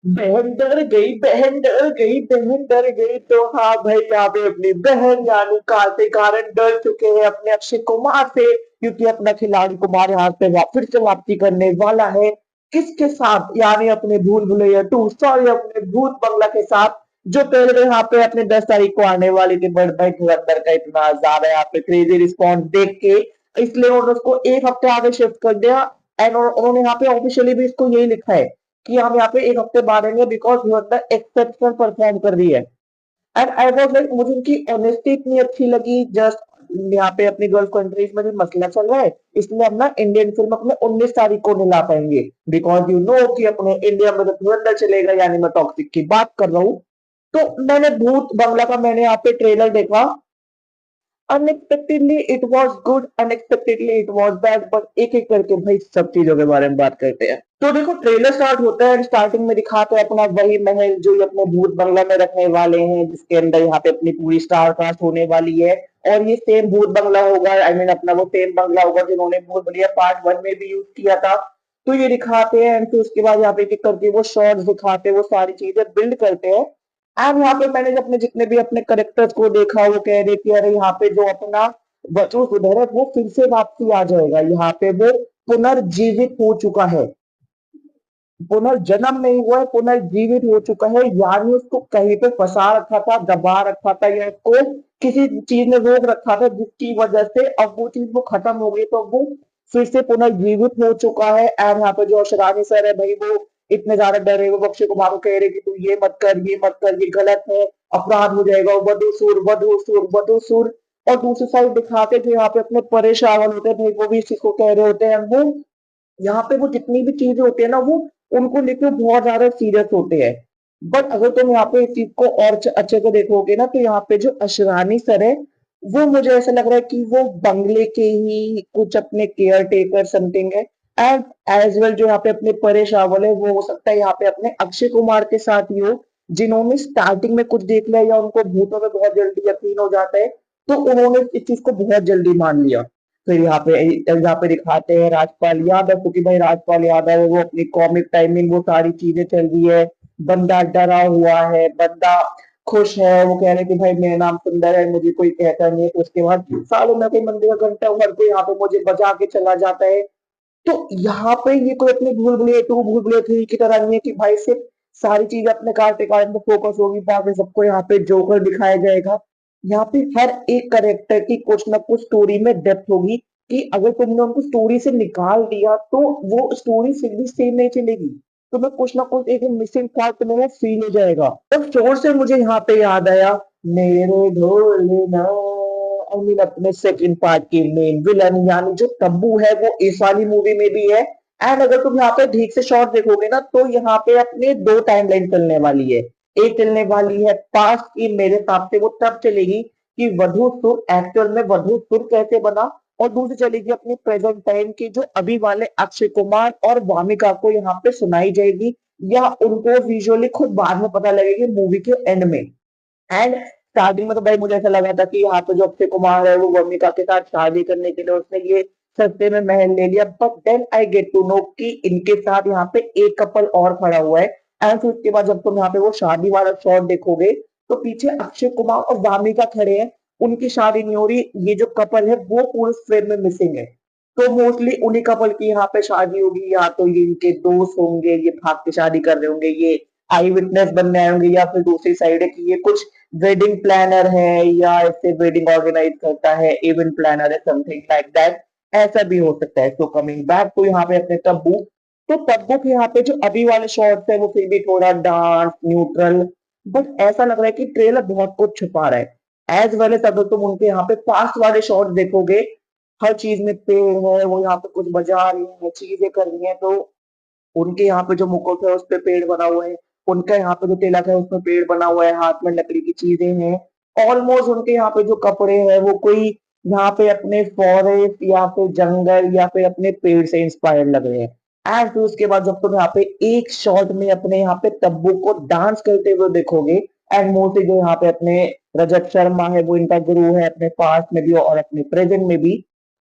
बहन डर गई, बहन डर गई, बहन डर गई। तो हाँ भाई, यहाँ पे अपनी बहन यानी कार्तिक आर्यन डर चुके हैं अपने अक्षय कुमार से, क्योंकि अपना खिलाड़ी कुमार यहाँ पे फिर से वापसी करने वाला है। किसके साथ? यानी अपने भूल भुलैया 2, सॉरी अपने भूत बंगला के साथ, जो पहले यहाँ पे अपने 10 तारीख को आने वाली थी। बट भाई धुरंधर का इतना ज्यादा यहाँ पे क्रेजी रिस्पॉन्स देख के, इसलिए उन्होंने उसको एक हफ्ते आगे शिफ्ट कर दिया। एंड उन्होंने यहाँ पे ऑफिशियली भी इसको यही लिखा है कि हम यहाँ पे एक हफ्ते बाद आएंगे, बिकॉज धुरंधर एक्सेप्शनल परफॉर्म कर रही है। एंड आई वाज लाइक, मुझे उनकी ऑनेस्टी इतनी अच्छी लगी। जस्ट यहाँ पे अपनी गल्फ कंट्रीज में भी मसला चल रहा है, इसलिए हम ना इंडियन फिल्म अपने 19 तारीख को नहीं ला पाएंगे, बिकॉज यू नो कि अपने इंडिया में तो धुरंधर चलेगा। यानी मैं टॉक्सिक की बात कर रहा हूँ। तो मैंने भूत बंगला का मैंने यहाँ पे ट्रेलर देखा। Unexpectedly it was good, unexpectedly it was bad. But एक एक करके भाई सब चीजों के बारे में बात करते हैं। तो देखो, ट्रेलर स्टार्ट होता है, स्टार्टिंग में दिखाते हैं अपना वही महल जो ये अपने भूत बंगला में रखने वाले हैं, जिसके अंदर यहाँ पे अपनी पूरी स्टार कास्ट होने वाली है। और ये सेम भूत बंगला होगा, आई मीन अपना वो सेम बंगला होगा जिन्होंने भूत बंगला पार्ट 1 में भी यूज किया था। तो ये दिखाते हैं, एंड फिर उसके बाद यहाँ पे एक एक करके वो शॉर्ट्स दिखाते हैं, वो सारी चीजें बिल्ड करते हैं। एंड यहाँ पे मैंने अपने जितने भी अपने करेक्टर्स को देखा, वो कह रहे कि अरे यहाँ पे जो अपना वसुधरा है वो फिर से वापसी आ जाएगा, यहाँ पे वो पुनर्जीवित हो चुका है। पुनर्जन्म नहीं हुआ है, पुनर्जीवित हो चुका है। यानी उसको कहीं पे फंसा रखा था, दबा रखा था, या उसको किसी चीज ने रोक रखा था, जिसकी वजह से अब वो चीज वो खत्म हो गई, तो वो फिर से पुनर्जीवित हो चुका है। एंड यहाँ पे जो अशरानी सर है भाई, वो इतने ज्यादा डरे हुए अक्षय कुमार को कह रहे कि तू ये मत कर, ये मत कर, ये गलत है, अपराध हो जाएगा, वधूसुर वधूसुर वधूसुर। और दूसरी साइड दिखाते थे यहाँ पे अपने परेश रावल होते हैं भाई, वो भी इसी को कह रहे होते हैं। वो यहाँ पे वो जितनी भी चीजें होती है ना, वो उनको लेकर बहुत ज्यादा सीरियस होते हैं। बट अगर तुम यहाँ पे इस चीज को और अच्छे से देखोगे ना, तो यहाँ पे जो अशरानी सर है, वो मुझे ऐसा लग रहा है कि वो बंगले के ही कुछ अपने केयर टेकर समथिंग है। एंड एज वेल जो यहाँ पे अपने परेश रावल है, वो हो सकता है यहाँ पे अपने अक्षय कुमार के साथ ही हो, जिन्होंने स्टार्टिंग में कुछ देख लिया या उनको भूतों में बहुत जल्दी यकीन हो जाता है, तो उन्होंने इस चीज को बहुत जल्दी मान लिया। फिर यहाँ पे दिखाते हैं राजपाल यादव, क्योंकि भाई राजपाल यादव है, वो अपनी कॉमिक टाइमिंग वो सारी चीजें चल रही है। बंदा डरा हुआ है, बंदा खुश है, वो कह रहे कि भाई मेरा नाम सुंदर है, मुझे कोई कहता नहीं है। तो उसके बाद सालों में कोई मंदिर का घंटा हर कोई यहाँ पे मुझे बजा के चला जाता है। तो यहाँ पे ये कोई अपने भूल भुलैया 2 भूल भुलैया 3 की तरह नहीं है कि भाई सिर्फ सारी चीज अपने कार्तिक आर्यन पे फोकस होगी, बाकी सबको यहाँ पे जोकर दिखाया जाएगा। यहाँ पे हर एक करेक्टर की कुछ ना कुछ स्टोरी में डेप्थ होगी, कि अगर तुमने उनको स्टोरी से निकाल दिया तो वो स्टोरी फिर भी सेम नहीं चलेगी। तुम्हें कुछ ना कुछ एक मिसिंग पार्ट तुम्हें फील हो जाएगा। तो शोर से मुझे यहाँ पे याद आया मेरे भोलेनाथ, आई मीन अपने सेकंड पार्ट की मेन विलन यानी जो तब्बू है, वो इस वाली मूवी में भी है। एंड अगर तुम यहाँ पे ठीक से शॉर्ट देखोगे ना, तो यहाँ पे अपने 2 टाइमलाइन चलने वाली है। एक चलने वाली है पास्ट की, मेरे हिसाब से वो तब चलेगी कि वधू सुर एक्चुअल में वधू सुर कैसे बना। और दूसरी चलेगी अपनी प्रेजेंट टाइम की, जो अभी वाले अक्षय कुमार और वामिका को यहाँ पे सुनाई जाएगी, या उनको विजुअली खुद बाद में पता लगेगी मूवी के एंड में। एंड स्टार्टिंग में तो भाई मुझे ऐसा लगा था कि यहाँ पे जो अक्षय कुमार है वो वमिका के साथ शादी करने के लिए उसने ये सस्ते में महल ले लिया। But then I get to know कि इनके साथ यहाँ पे एक कपल और खड़ा हुआ है। एंड फिर उसके बाद जब तुम यहाँ पे वो शादी वाला शॉट देखोगे, तो पीछे अक्षय कुमार और वामिका खड़े हैं, उनकी शादी नहीं हो रही। ये जो कपल है वो पूरे फ्रेम में मिसिंग है। तो मोस्टली उन्हीं कपल की यहाँ पे शादी होगी, या तो ये इनके दोस्त होंगे, ये भाग के शादी कर रहे होंगे, ये आई विटनेस बनने आए होंगे, या फिर दूसरी साइड है कि ये कुछ वेडिंग प्लानर है, या ऐसे वेडिंग ऑर्गेनाइज करता है, इवेंट प्लानर है, समथिंग लाइक दैट। ऐसा भी हो सकता है। तो कमिंग बैक तो यहाँ पे अपने तब्बू, तो तब्बू के यहाँ पे जो अभी वाले शॉर्ट्स है वो फिर भी थोड़ा डांस न्यूट्रल, बट ऐसा लग रहा है कि ट्रेलर बहुत कुछ छुपा रहा है। एज वेल एज अगर तुम उनके यहाँ पे पास्ट वाले शॉर्ट देखोगे, हर चीज में पेड़ है, वो यहाँ पे कुछ बजा रही है, चीजें कर रही है। तो उनके यहाँ पे जो मुकुट है उस पे पेड़ बना हुआ है, उनका यहाँ पे जो तिलक है उसमें पेड़ बना हुआ है, हाथ में लकड़ी की चीजें हैं। ऑलमोस्ट उनके यहाँ पे जो कपड़े हैं वो कोई यहाँ पे अपने फॉरेस्ट या फिर जंगल या फिर अपने पेड़ से इंस्पायर्ड लग रहे हैं। एंड फिर उसके बाद जब तुम यहाँ पे एक शॉट में अपने यहाँ पे तब्बू को डांस करते हुए देखोगे, एंड मोस्टली जो यहाँ पे अपने रजत शर्मा है वो इनका गुरु है अपने पास्ट में भी और अपने प्रेजेंट में भी।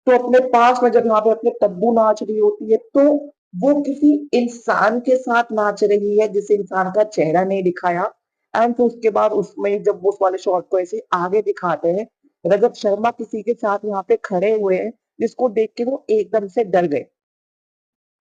तो अपने पास में जब यहाँ पे अपने तब्बू नाच रही होती है, तो वो किसी इंसान के साथ नाच रही है जिस इंसान का चेहरा नहीं दिखाया। एंड फिर उसके बाद उसमें जब वो उस वाले शॉट को ऐसे आगे दिखाते हैं, रजत शर्मा किसी के साथ यहाँ पे खड़े हुए हैं जिसको देख के वो एकदम से डर गए।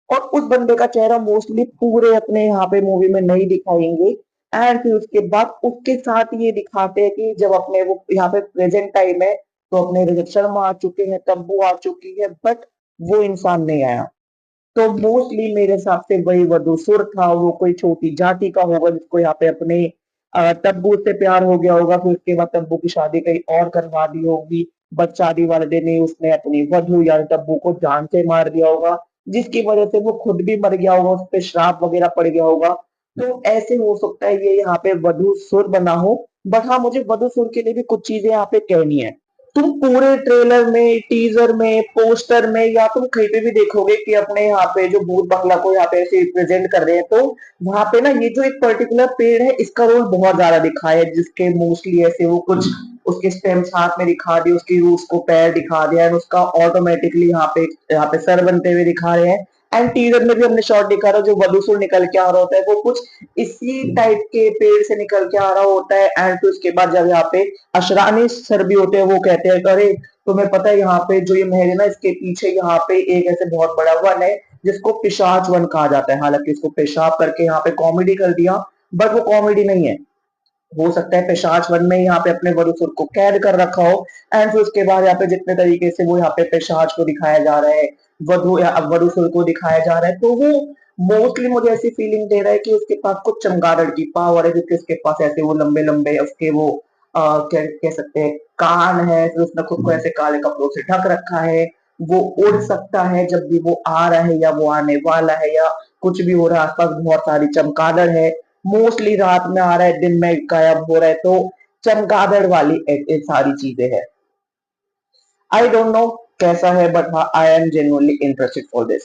और उस बंदे का चेहरा मोस्टली पूरे अपने यहाँ पे मूवी में नहीं दिखाएंगे। एंड फिर उसके बाद उसके साथ ये दिखाते हैं कि जब अपने वो यहाँ पे प्रेजेंट टाइम है तो अपने रजत शर्मा आ चुके हैं, तब्बू आ चुकी है, बट वो इंसान नहीं आया। तो मोस्टली मेरे हिसाब से वही वधूसुर था, वो कोई छोटी जाति का होगा जिसको यहाँ पे अपने तब्बू से प्यार हो गया होगा, फिर उसके बाद तब्बू की शादी कहीं और करवा दी होगी। बट शादी वाले दिन ही उसने अपनी वधू यानी तब्बू को जान से मार दिया होगा, जिसकी वजह से वो खुद भी मर गया होगा, उस पे श्राप वगैरह पड़ गया होगा। तो ऐसे हो सकता है ये यहाँ पे वधूसुर बना हो। बट हाँ, मुझे वधूसुर के लिए भी कुछ चीजें यहाँ पे कहनी है। तुम पूरे ट्रेलर में, टीजर में, पोस्टर में या तुम कहीं पे भी देखोगे कि अपने यहाँ पे जो भूत बंगला को यहाँ पे ऐसे प्रेजेंट कर रहे हैं, तो वहां पे ना ये जो एक पर्टिकुलर पेड़ है इसका रोल बहुत ज्यादा दिखाया है, जिसके मोस्टली ऐसे वो कुछ उसके स्टेम्स हाथ में दिखा दिए, उसकी रूट्स को पैर दिखा दिया है, उसका ऑटोमेटिकली यहाँ पे सर बनते हुए दिखा रहे हैं। एंड टीजर में भी हमने शॉट दिखा रहा है, जो वधूसुर निकल के आ रहा होता है वो कुछ इसी टाइप के पेड़ से निकल के आ रहा होता है। एंड फिर उसके बाद जब यहाँ पे अशरानी सर भी होते हैं, वो कहते हैं अरे तुम्हें पता है यहाँ पे जो ये महल है ना, इसके पीछे यहाँ पे एक ऐसे बहुत बड़ा वन है जिसको पिशाच वन कहा जाता है। हालांकि इसको पेशाब करके यहाँ पे कॉमेडी कर दिया, बट वो कॉमेडी नहीं है। हो सकता है पेशाच वन में यहाँ पे अपने वरुसुर को कैद कर रखा हो। एंड फिर उसके बाद यहाँ पे जितने तरीके से वो यहाँ पे पेशाच को दिखाया जा रहा है, वधु या वरुसुर को दिखाया जा रहा है, तो वो मोस्टली मुझे ऐसी फीलिंग दे रहा है कि उसके पास कुछ चमगादड़ की पावर है, क्योंकि उसके पास ऐसे वो लंबे लंबे उसके वो क्या कह सकते हैं कान है, फिर उसने खुद को ऐसे काले कपड़ों से ढक रखा है। वो उड़ सकता है जब भी वो आ रहा है या वो आने वाला है, या कुछ भी हो रहा है, आसपास बहुत सारी चमगादड़ है। मोस्टली रात में आ रहा है, दिन में गायब हो रहा है, तो चमगादड़ वाली सारी चीजें हैं। आई डोंट नो कैसा है, बट हाँ I am genuinely interested for this.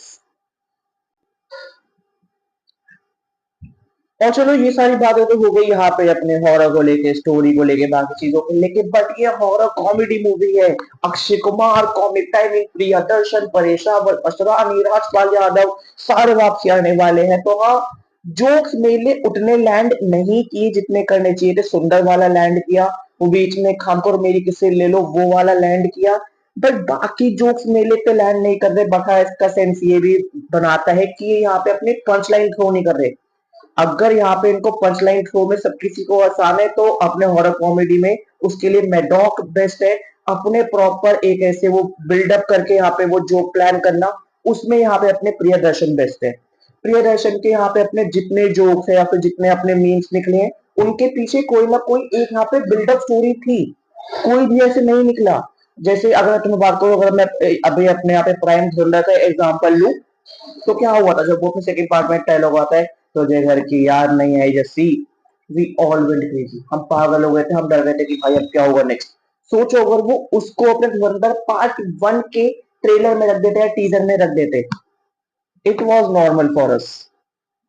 और चलो ये सारी बातें तो हो गई यहाँ पे अपने हॉरर को लेके, स्टोरी को लेके, बाकी चीजों को लेके, बट ये हॉरर कॉमेडी मूवी है। अक्षय कुमार, कॉमिक टाइमिंग, प्रियदर्शन, परेश रावल, असरानी, राजपाल यादव सारे वापसी आने वाले हैं। तो हाँ, जोक्स मेले उतने लैंड नहीं किए जितने करने चाहिए थे। सुंदर वाला लैंड किया, वो बीच में खामखोर मेरी किसे ले लो वो वाला लैंड किया, बट बाकी जोक्स मेले पे लैंड नहीं कर रहे। बटा इसका सेंस ये भी बनाता है कि ये यहाँ पे अपने पंच लाइन थ्रो नहीं कर रहे। अगर यहाँ पे इनको पंच लाइन थ्रो में सब किसी को आसान है, तो अपने हॉरर कॉमेडी में उसके लिए मैडॉक बेस्ट है। अपने प्रॉपर एक ऐसे वो बिल्डअप करके यहाँ पे वो जोक प्लान करना, उसमें यहाँ पे अपने प्रियदर्शन बेस्ट है। प्रियदर्शन के यहाँ पे अपने जितने जोक्स है या फिर जितने अपने मीम्स निकले हैं, उनके पीछे कोई ना कोई एक यहाँ पे बिल्डअप स्टोरी थी। कोई भी ऐसे नहीं निकला। जैसे अगर मैं तुम्हें बात करूं, अगर मैं अभी अपने यहाँ पे प्राइम थ्रिलर का एग्जांपल लूं, तो क्या हुआ था जब वो अपने सेकंड पार्ट में डायलॉग आता है, तुझे घर की याद नहीं आई Jassi, we all went crazy, हम पागल हो गए थे, हम डर गए थे कि भाई अब क्या होगा नेक्स्ट। सोचो अगर वो उसको अपने धुरंधर पार्ट वन के ट्रेलर में रख देते या टीजर में रख देते, it was normal for us,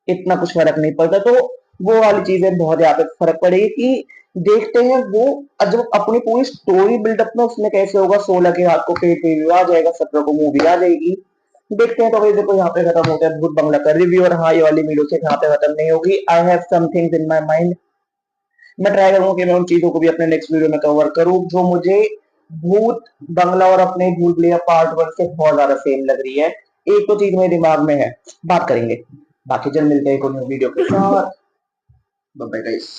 इतना कुछ फर्क नहीं पड़ता। तो वो वाली चीजें बहुत यहाँ पे फर्क पड़ेगी कि देखते हैं वो जब अपनी पूरी स्टोरी बिल्डअप में उसमें कैसे होगा। 16 के हाथ को पे आ जाएगा, 17 को मूवी आ जाएगी। देखते हैं। तो भाई देखो यहाँ पे खत्म होता है भूत बंगला का रिव्यू, और हाँ ये वाली वीडियो से यहाँ पे खत्म नहीं होगी। I have some things in my mind. मैं ट्राई करूंगा कि मैं उन चीजों को भी अपने नेक्स्ट वीडियो में कवर करूं जो मुझे भूत बंगला और अपने भूल भुलैया पार्ट वन से बहुत ज्यादा सेम लग रही है। एक तो चीज मेरे दिमाग में है, बात करेंगे। बाकी जल्द मिलते हैं एक और वीडियो के साथ। Bye bye guys.